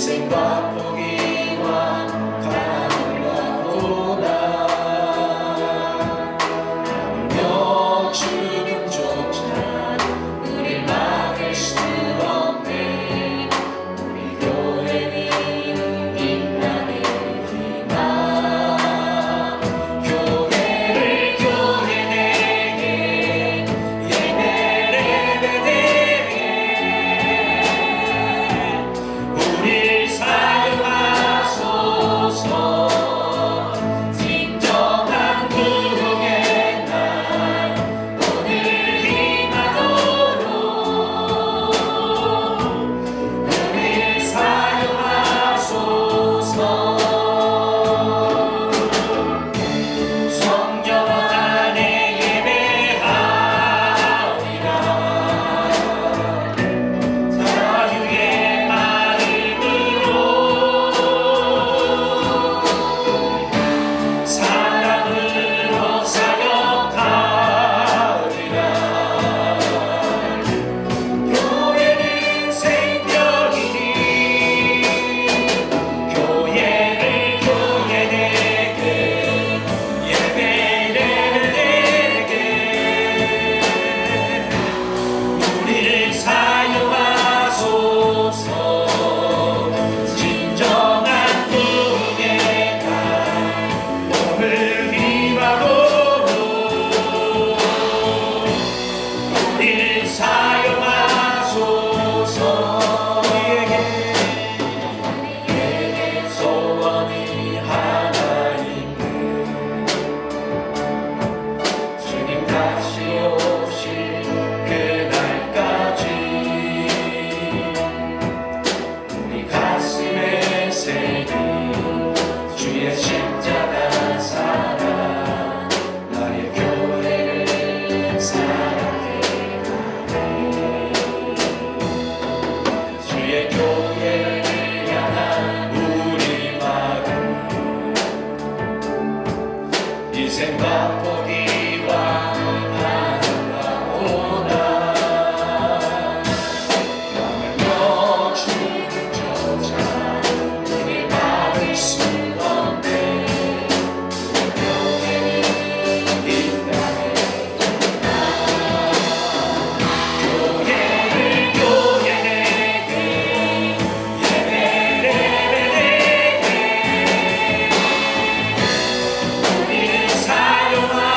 희생과 포기와 가난과 고난 하물며 죽음조차 우릴 막을 수 없네. 우리 교회는 인간의 희망. 교회를 교회내게 예배레베데 우릴 사용하소서. 진정한 구원의 날 오늘 희망으로 우릴 사용하소서. 성령 안에 예배하리라. 자유의 마음으로 사랑으로 사역하리라. 교회는 생명이니 교회를 교회내게 예배를 내게 우릴 사용하소서. 진정한 구원의 날 오늘 희망으로 우릴 사용하소서. 우리에게 소원이 하나 있네. 주님 다시 오실 그날까지 우리 가슴에 새긴 주의 십자가 사랑 나의 교회를 사랑해 가네. 주의 교회를 향한 우리 마음 희생과 포기와 가난과 고난 하물며 죽음조차 우릴 막을 수 없네. 교회는 인간의 교회를 교회내게 예배레베데 우릴 사용하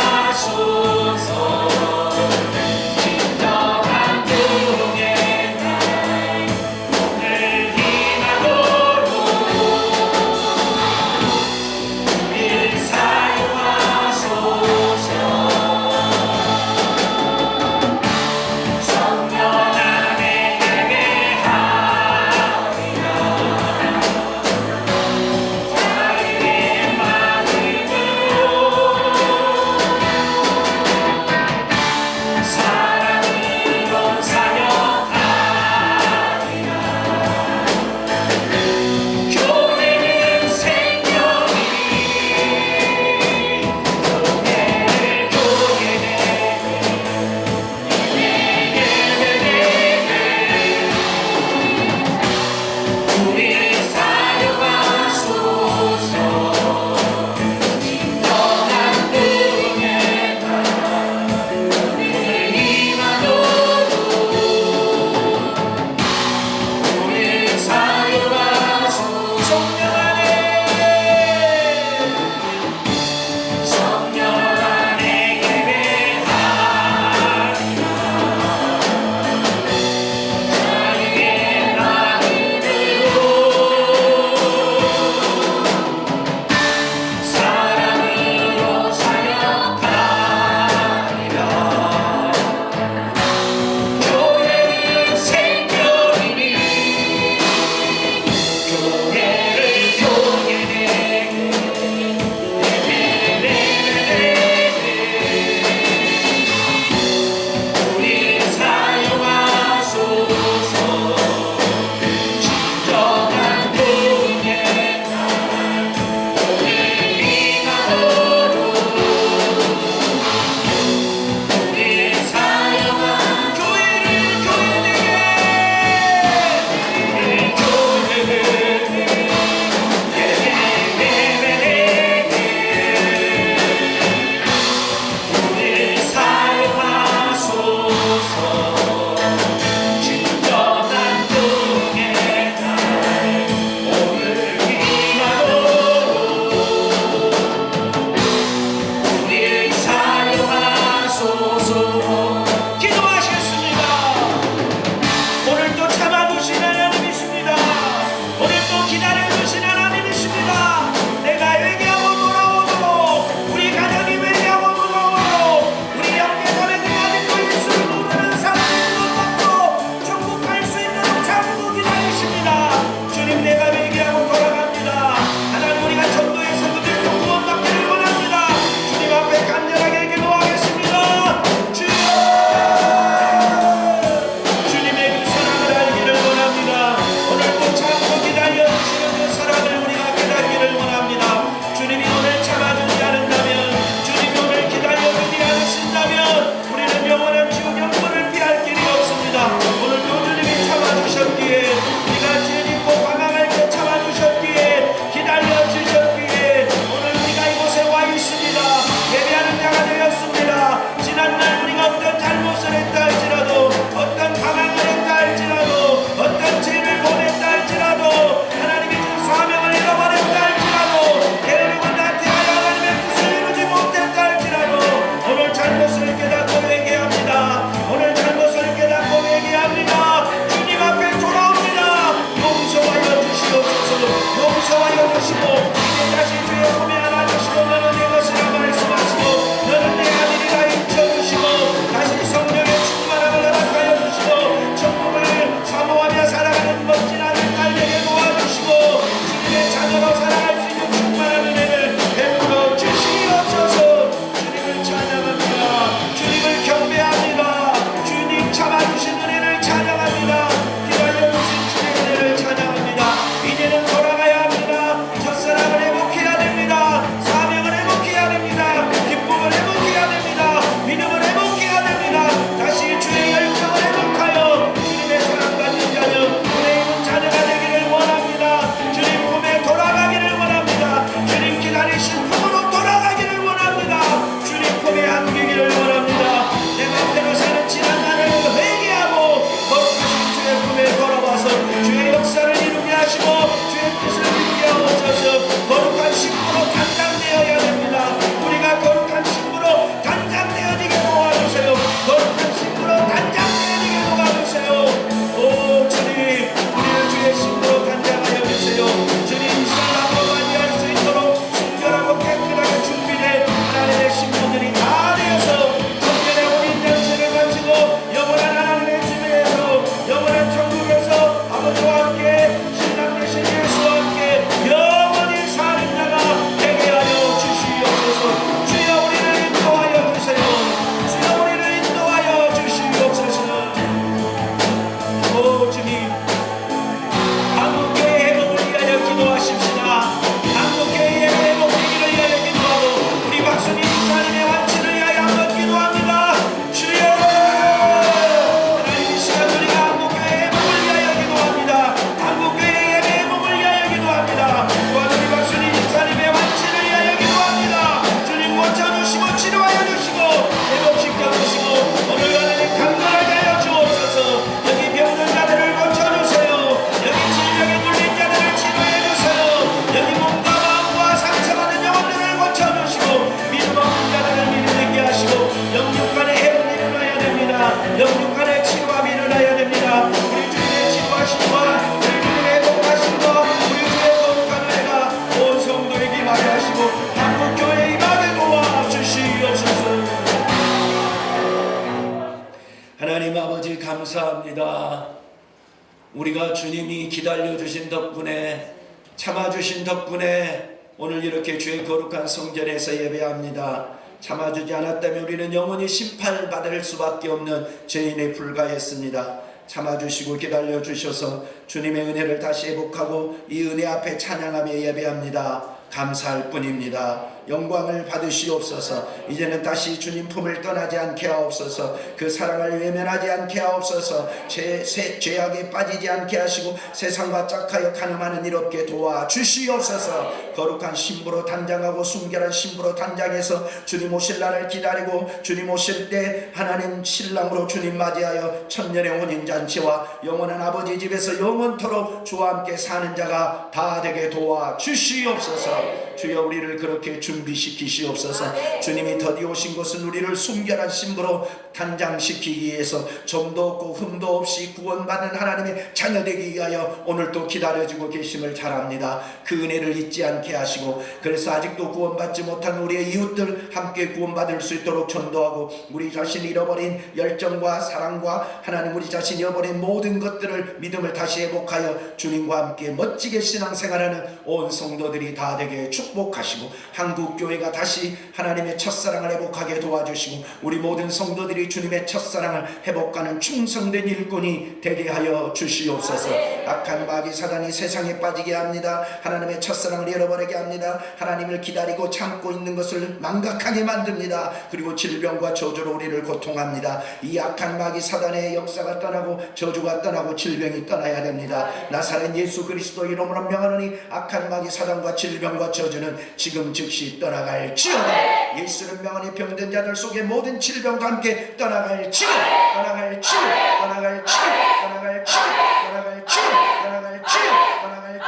우리가 주님이 기다려주신 덕분에, 참아주신 덕분에 오늘 이렇게 주의 거룩한 성전에서 예배합니다. 참아주지 않았다면 우리는 영원히 심판받을 수밖에 없는 죄인에 불과했습니다. 참아주시고 기다려주셔서 주님의 은혜를 다시 회복하고 이 은혜 앞에 찬양하며 예배합니다. 감사할 뿐입니다. 영광을 받으시옵소서. 이제는 다시 주님 품을 떠나지 않게 하옵소서. 그 사랑을 외면하지 않게 하옵소서. 죄악에 빠지지 않게 하시고 세상과 짝하여 가늠하는 일 없게 도와주시옵소서. 거룩한 신부로 단장하고 순결한 신부로 단장해서 주님 오실 날을 기다리고 주님 오실 때 하나님 신랑으로 주님 맞이하여 천년의 혼인잔치와 영원한 아버지 집에서 영원토록 주와 함께 사는 자가 다 되게 도와주시옵소서. 주여 우리를 그렇게 준비시키시옵소서. 주님이 더디 오신 것은 우리를 순결한 신부로 단장시키기 위해서 점도 없고 흠도 없이 구원받은 하나님의 자녀되기 위하여 오늘도 기다려주고 계심을 잘 압니다. 그 은혜를 잊지 않게 하시고, 그래서 아직도 구원받지 못한 우리의 이웃들 함께 구원받을 수 있도록 전도하고, 우리 자신이 잃어버린 열정과 사랑과 하나님 우리 자신이 잃어버린 모든 것들을 믿음을 다시 회복하여 주님과 함께 멋지게 신앙생활하는 온 성도들이 다 되게 축복하시고, 한국교회가 다시 하나님의 첫사랑을 회복하게 도와주시고, 우리 모든 성도들이 주님의 첫사랑을 회복하는 충성된 일꾼이 되게 하여 주시옵소서. 악한 마귀 사단이 세상에 빠지게 합니다. 하나님의 첫사랑을 잃어버리게 합니다. 하나님을 기다리고 참고 있는 것을 망각하게 만듭니다. 그리고 질병과 저주로 우리를 고통합니다. 이 악한 마귀 사단의 역사가 떠나고 저주가 떠나고 질병이 떠나야 됩니다. 나사렛 예수 그리스도 이름으로 명하노니 악한 마귀 사단과 질병과 저주는 지금 즉시 떠나갈지어다. 예수를 명하니 병든 자들 속에 모든 질병과 함께 떠나갈지어다. 떠나갈지어다. 떠나갈지어다. 떠나갈지어다. 떠나갈지어다. 떠나갈지어다. 떠나갈지어다.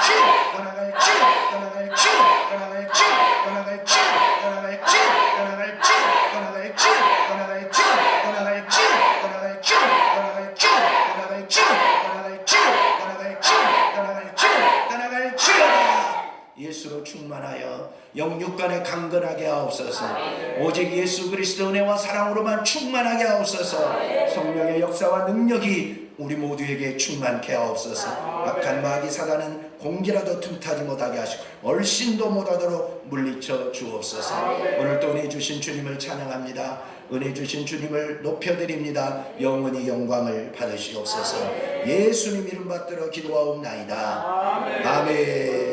떠나갈지어다. 떠나갈지어다. 떠나갈지어다. 떠나갈지어다. 떠나갈지어다. 떠나갈지어다. 떠나갈지어다. 떠나갈지어다. 떠나갈지어다. 예수로 충만하여 영육간에 강건하게 하옵소서. 오직 예수 그리스도 은혜와 사랑으로만 충만하게 하옵소서. 성령의 역사와 능력이 우리 모두에게 충만케 하옵소서. 악한 마귀 사단은 공기라도 틈타지 못하게 하시고 얼씬도 못하도록 물리쳐 주옵소서. 오늘도 은혜 주신 주님을 찬양합니다. 은혜 주신 주님을 높여드립니다. 영원히 영광을 받으시옵소서. 예수님 이름 받들어 기도하옵나이다. 아멘.